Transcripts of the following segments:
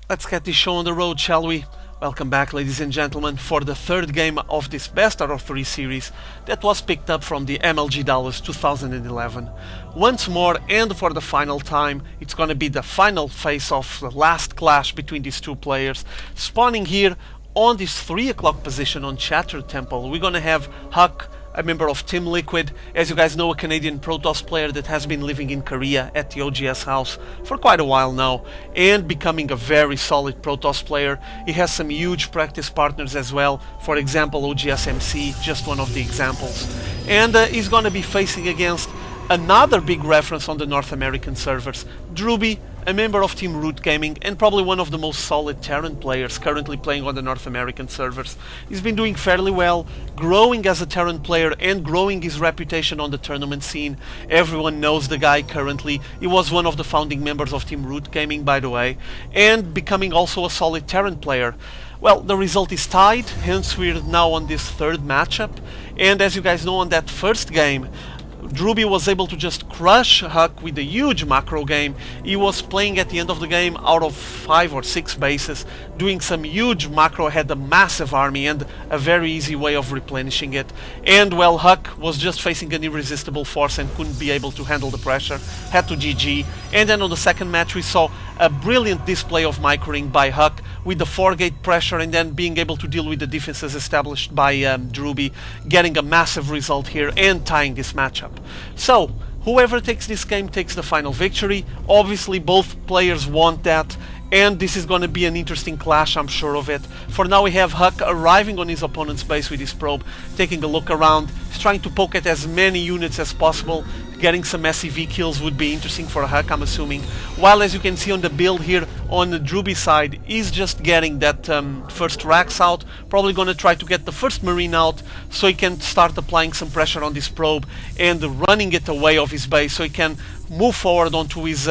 Let's get this show on the road, shall we? Welcome back, ladies and gentlemen, for the third game of this best out of 3 series that was picked up from the MLG Dallas 2011. Once more, and for the final time, it's gonna be the final face-off, the last clash between these two players. Spawning here on this 3 o'clock position on Shattered Temple, we're gonna have Huck, a member of Team Liquid, as you guys know, a Canadian Protoss player that has been living in Korea at the OGS house for quite a while now, and becoming a very solid Protoss player. He has some huge practice partners as well, for example OGS MC, just one of the examples. And he's gonna be facing against another big reference on the North American servers, Drewbie, a member of Team Root Gaming and probably one of the most solid Terran players currently playing on the North American servers. He's been doing fairly well, growing as a Terran player and growing his reputation on the tournament scene. Everyone knows the guy currently. He was one of the founding members of Team Root Gaming, by the way, and becoming also a solid Terran player. Well, the result is tied, hence we're now on this third matchup, and as you guys know, on that first game Drewbie was able to just crush Huck with a huge macro game. He was playing at the end of the game out of 5 or 6 bases, doing some huge macro, had a massive army and a very easy way of replenishing it. And well, Huck was just facing an irresistible force and couldn't be able to handle the pressure, had to GG. And then on the second match we saw a brilliant display of microing by Huck with the 4-gate pressure and then being able to deal with the defenses established by Drewbie, getting a massive result here and tying this matchup. So, whoever takes this game takes the final victory. Obviously both players want that, and this is going to be an interesting clash, I'm sure of it. For now we have Huck arriving on his opponent's base with his probe, taking a look around. He's trying to poke at as many units as possible. Getting some SCV kills would be interesting for Huck, I'm assuming. While as you can see on the build here on the Drewbie side, he's just getting that first racks out. Probably gonna try to get the first Marine out so he can start applying some pressure on this probe and running it away of his base so he can move forward onto his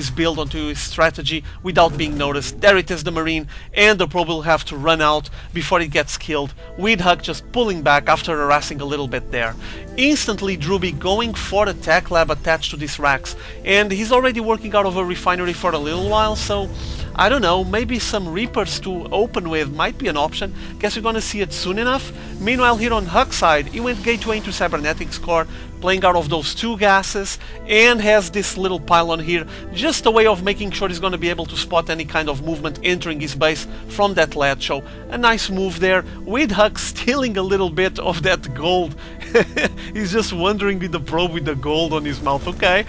build, onto his strategy without being noticed. There it is, the Marine, and the probe will have to run out before it gets killed, with Huck just pulling back after harassing a little bit there. Instantly Drewbie going for a tech lab attached to these racks, and he's already working out of a refinery for a little while, so I don't know, maybe some Reapers to open with might be an option. Guess we're gonna see it soon enough. Meanwhile here on Huck's side, he went gateway into cybernetics core, playing out of those 2 gases, and has this little pylon here, just a way of making sure he's gonna be able to spot any kind of movement entering his base from that ledge. So a nice move there, with Huck stealing a little bit of that gold. He's just wandering with the probe with the gold on his mouth, okay.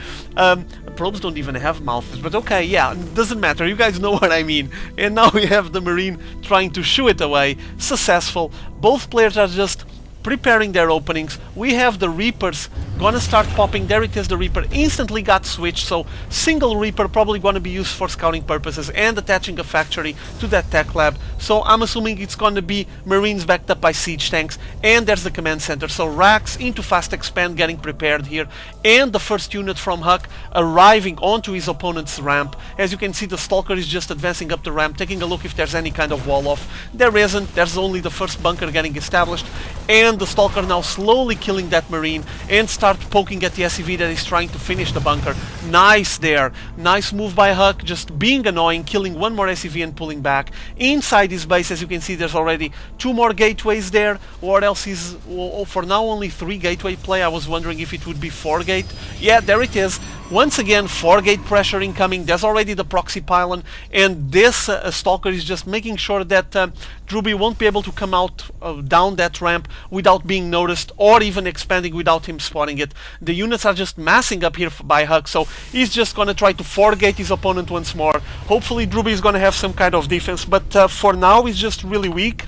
Probes don't even have mouths, but okay, yeah, doesn't matter, you guys know what I mean. And now we have the Marine trying to shoo it away, successful. Both players are just preparing their openings. We have the Reapers gonna start popping. There it is, the Reaper instantly got switched, so single Reaper probably gonna be used for scouting purposes and attaching a factory to that tech lab. So I'm assuming it's gonna be Marines backed up by siege tanks, and there's the command center. So racks into fast expand getting prepared here, and the first unit from Huck arriving onto his opponent's ramp. As you can see, the Stalker is just advancing up the ramp, taking a look if there's any kind of wall off. There isn't, there's only the first bunker getting established, and the Stalker now slowly killing that Marine and start poking at the SCV that is trying to finish the bunker. Nice there, nice move by Huck, just being annoying, killing one more SCV and pulling back. Inside his base, as you can see, there's already 2 more gateways there. What else is, oh, for now only 3 gateway play. I was wondering if it would be 4 gate. Yeah, there it is. Once again, 4-gate pressure incoming. There's already the proxy pylon, and this Stalker is just making sure that Drewbie won't be able to come out down that ramp without being noticed, or even expanding without him spotting it. The units are just massing up here by Huck, so he's just gonna try to 4-gate his opponent once more. Hopefully Drewbie is gonna have some kind of defense, but for now he's just really weak.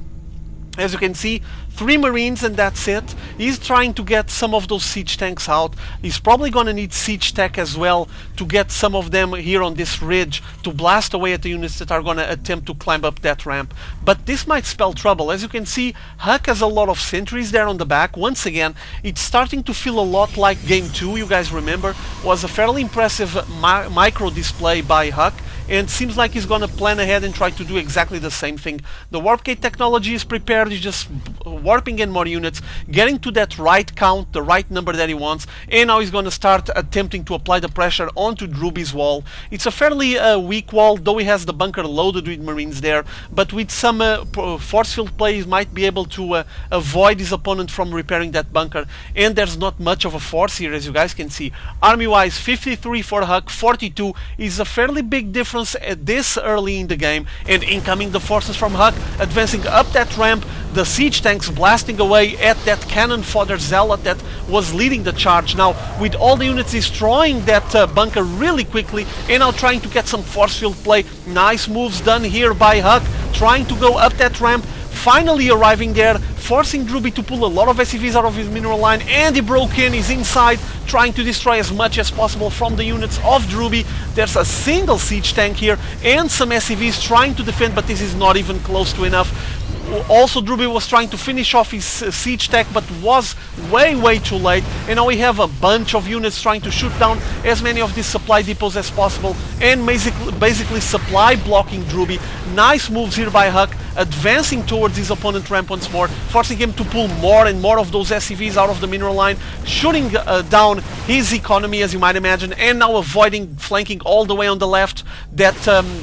As you can see, 3 Marines and that's it. He's trying to get some of those siege tanks out. He's probably gonna need siege tech as well to get some of them here on this ridge to blast away at the units that are gonna attempt to climb up that ramp. But this might spell trouble. As you can see, Huck has a lot of sentries there on the back. Once again, it's starting to feel a lot like Game 2, you guys remember, was a fairly impressive micro display by Huck. And seems like he's gonna plan ahead and try to do exactly the same thing. The warp gate technology is prepared, he's just warping in more units, getting to that right count, the right number that he wants, and now he's going to start attempting to apply the pressure onto Drewbie's wall. It's a fairly weak wall, though he has the bunker loaded with Marines there, but with some force field play he might be able to avoid his opponent from repairing that bunker, and there's not much of a force here, as you guys can see. Army wise, 53 for Huk, 42 is a fairly big difference at this early in the game, and incoming the forces from Huk, advancing up that ramp, the siege tanks blasting away at that cannon fodder zealot that was leading the charge. Now with all the units destroying that bunker really quickly, and now trying to get some force field play. Nice moves done here by Huk, trying to go up that ramp, finally arriving there, forcing Drewbie to pull a lot of SCVs out of his mineral line, and he broke in, he's inside, trying to destroy as much as possible from the units of Drewbie. There's a single siege tank here, and some SCVs trying to defend, but this is not even close to enough. Also, Drewbie was trying to finish off his siege tech, but was way too late, and now we have a bunch of units trying to shoot down as many of these supply depots as possible, and basically supply blocking Drewbie. Nice moves here by Huk, advancing towards his opponent ramp once more, forcing him to pull more and more of those SCVs out of the mineral line, shooting down his economy, as you might imagine, and now avoiding flanking all the way on the left that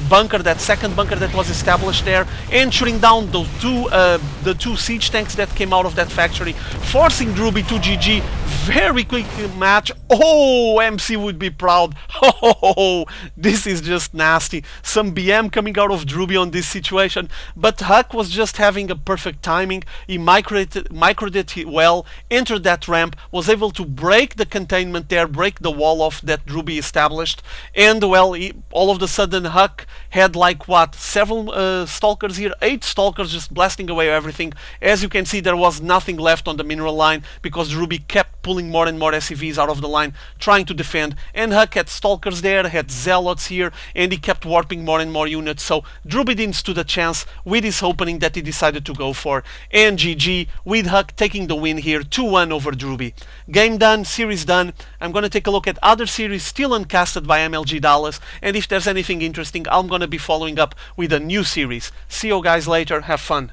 bunker, that second bunker that was established there, and shooting down those the two siege tanks that came out of that factory, forcing Drewbie to GG. Very quick match. Oh, MC would be proud. Oh, this is just nasty. Some BM coming out of Drewbie on this situation, but Huk was just having a perfect timing. He microed it well, entered that ramp, was able to break the containment there, break the wall off that Drewbie established, and well, all of a sudden Huk had like what, several stalkers here, 8 stalkers just blasting away everything. As you can see, there was nothing left on the mineral line because Drewbie kept pulling more and more SCVs out of the line, trying to defend, and Huk had stalkers there, had zealots here, and he kept warping more and more units, so Drewbie didn't stood a chance with his opening that he decided to go for, and GG, with Huk taking the win here, 2-1 over Drewbie. Game done, series done. I'm gonna take a look at other series still uncasted by MLG Dallas, and if there's anything interesting, I'm gonna be following up with a new series. See you guys later, have fun.